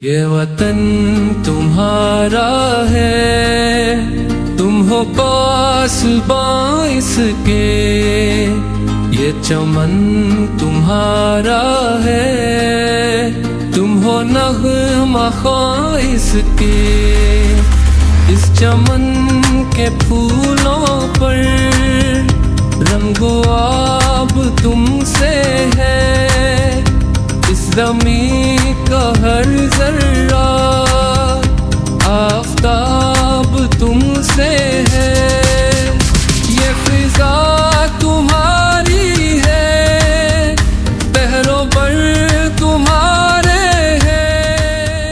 ये वतन तुम्हारा है, तुम हो पासबां इसके। ये चमन तुम्हारा है, तुम हो नग़्मा ख़्वां इसके। इस चमन के फूलों पर रंगो आब तुमसे है। इस ज़मीं का हर ज़र्रा आफ़ताब तुमसे है। ये फ़िज़ा तुम्हारी है, पहरो पर तुम्हारे हैं।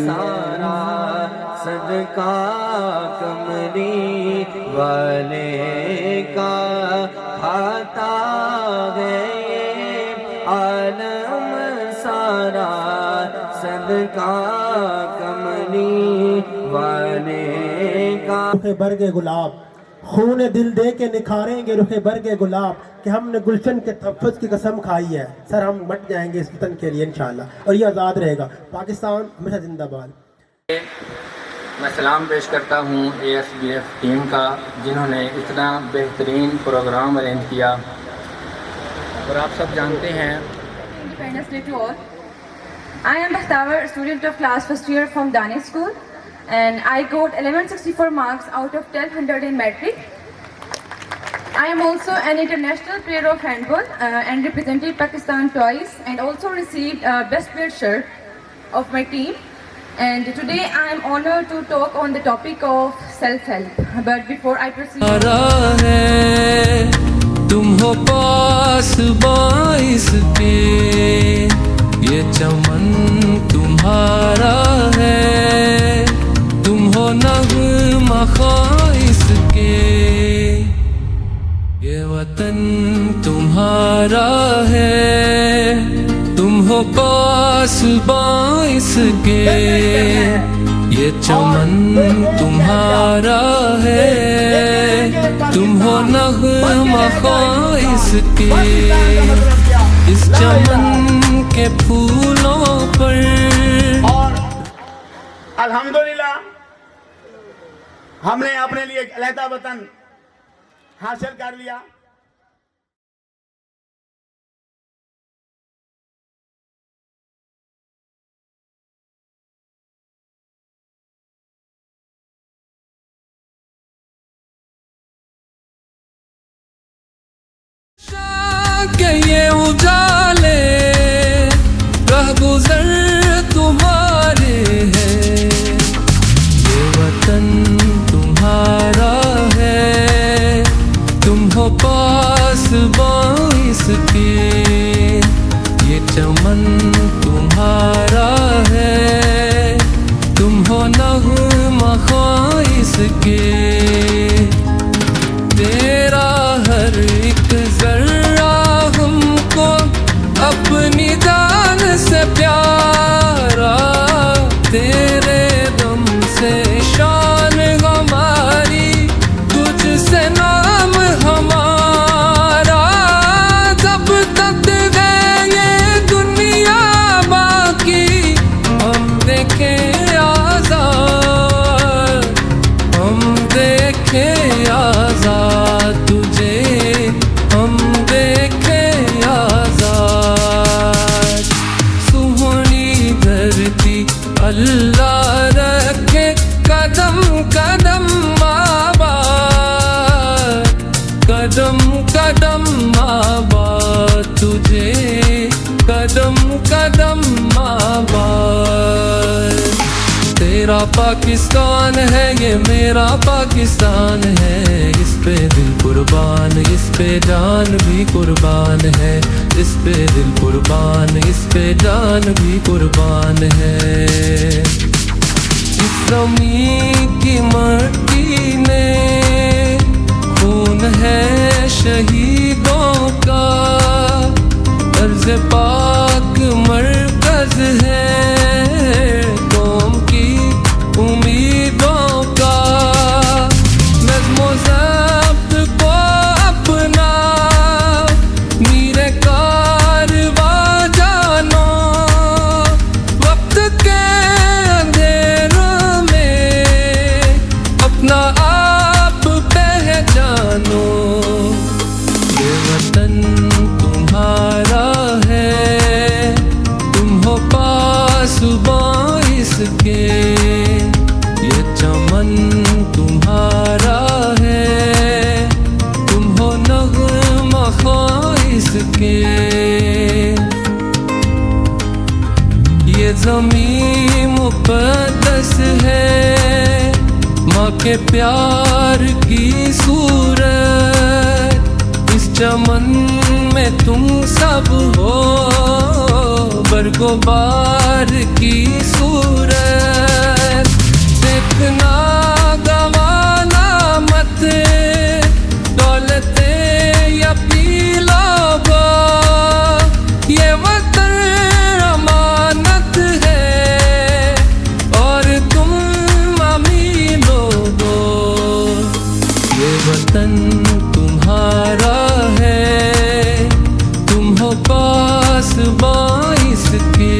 सारा सदका कमरी वाले का खाता है। आलम सारा सदका कमरी वाले का। रुखे बरगे गुलाब खून दिल दे के निखारेंगे रुखे बरगे गुलाब, कि हमने गुलशन के तहफ़्फ़ुज़ की कसम खाई है। सर हम मट जाएंगे इस वतन के लिए इंशाअल्लाह, और ये आज़ाद रहेगा। पाकिस्तान हमेशा जिंदाबाद। मैं सलाम पेश करता हूँ ASBF टीम का, जिन्होंने इतना बेहतरीन प्रोग्राम अरेंज किया। और आप सब जानते हैं Independence Day to all. I am Bakhtavar, student of class first year from Danish School, and I got 1164 marks out of 1200 in metric. I am also an international player of handball and represented Pakistan twice, and also received best player shirt of my team. And today I am honored to talk on the topic of self-help. But before I proceed, तुम हो पासबां इसके। ये चमन तुम्हारा है, तुम हो नग़्मा ख़्वां इसके। ये वतन तुम्हारा है, तुम हो पासबां इसके। ये चमन तुम्हारा है, तुम हो नग़्मा ख़्वां इसके। इस चमन के फूलों पर अल्हम्दुलिल्लाह हमने अपने लिए एक अलहदा वतन हासिल कर लिया। के ये उजाले रहगुज़र तुम्हारे हैं। ये वतन तुम्हारा है, तुम हो पासबां इसके। ये चमन तुम्हारा है, तुम हो नग़्मा ख़्वां इसके। तेरा हर एक ज़र्रा हमको अपनी जान से प्यारा। तेरे दम से शान हमारी, तुझसे नाम हमारा। जब तक है ये दुनिया बाकी, हम देखें आज़ाद, हम देखें आज़ाद तुझे, हम देखें आज़ाद। सुहानी धरती अल्लाह रखे कदम कदम आबाद, कदम कदम आबाद तुझे, कदम कदम आबाद। मेरा पाकिस्तान है, ये मेरा पाकिस्तान है। इस पे दिल कुर्बान, इस पे जान भी कुर्बान है। इस पे दिल कुर्बान, इस पे जान भी कुर्बान है। इस ज़मीन की मट्टी में खून है शहीदों का, अर्ज़ पाक मरकज़ है कौम की उम्मीदों का। नज़्म व ज़ब्त को अपना मीरे कारवा जानो, वक्त के अंधेरों में अपना आप पहचानो। ये वतन तुम्हारा है, तुम हो पासबां इसके। ये चमन तुम्हारा है, तुम हो नग़्मा ख़्वां इसके। ये ज़मीन मुक़द्दस है, माँ के प्यार की सूरत। इस चमन में तुम सब हो, बरगो बार की सूरत। देखना गवाना मत दौलते या पीलोगो, ये वतन अमानत है और तुम अमीनोगो। ये वतन तुम्हारा है, तुम हो पासबां इसके।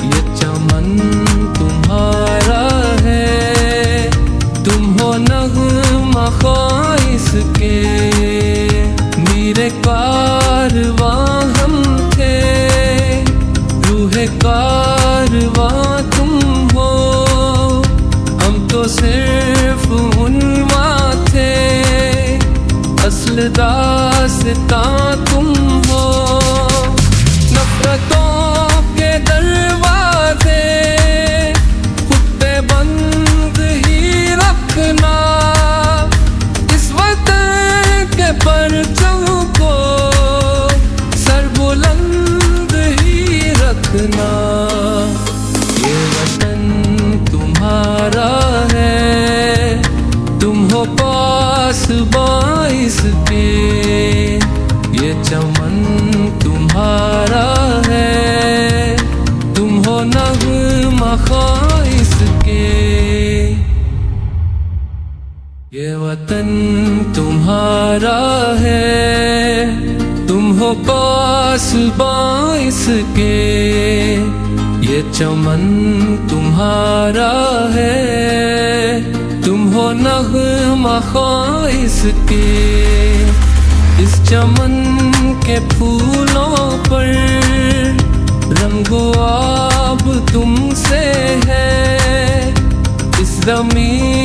ये चमन तुम्हारा है, तुम हो नग़्मा ख़्वां इसके। मीरे कारवां हम थे, रूहे कारवां तुम हो। हम तो सिर्फ उन्वां थे, असल दास्तां तुम हो। नफ़रतों के दरवाजे खुद पे बंद ही रखना, इस वतन के परचम को सर बुलंद ही रखना। ये वतन तुम्हारा है, तुम हो पासबां इसके। ये चमन तुम्हारा है, तुम हो नग़्मा ख़्वां इसके। ये वतन तुम्हारा है, तुम हो पासबां इसके। ये चमन तुम्हारा है, तुम हो नग़्मा ख़्वां इसके। इस चमन के फूलों पर रंगो आब तुमसे है। इस ज़मीन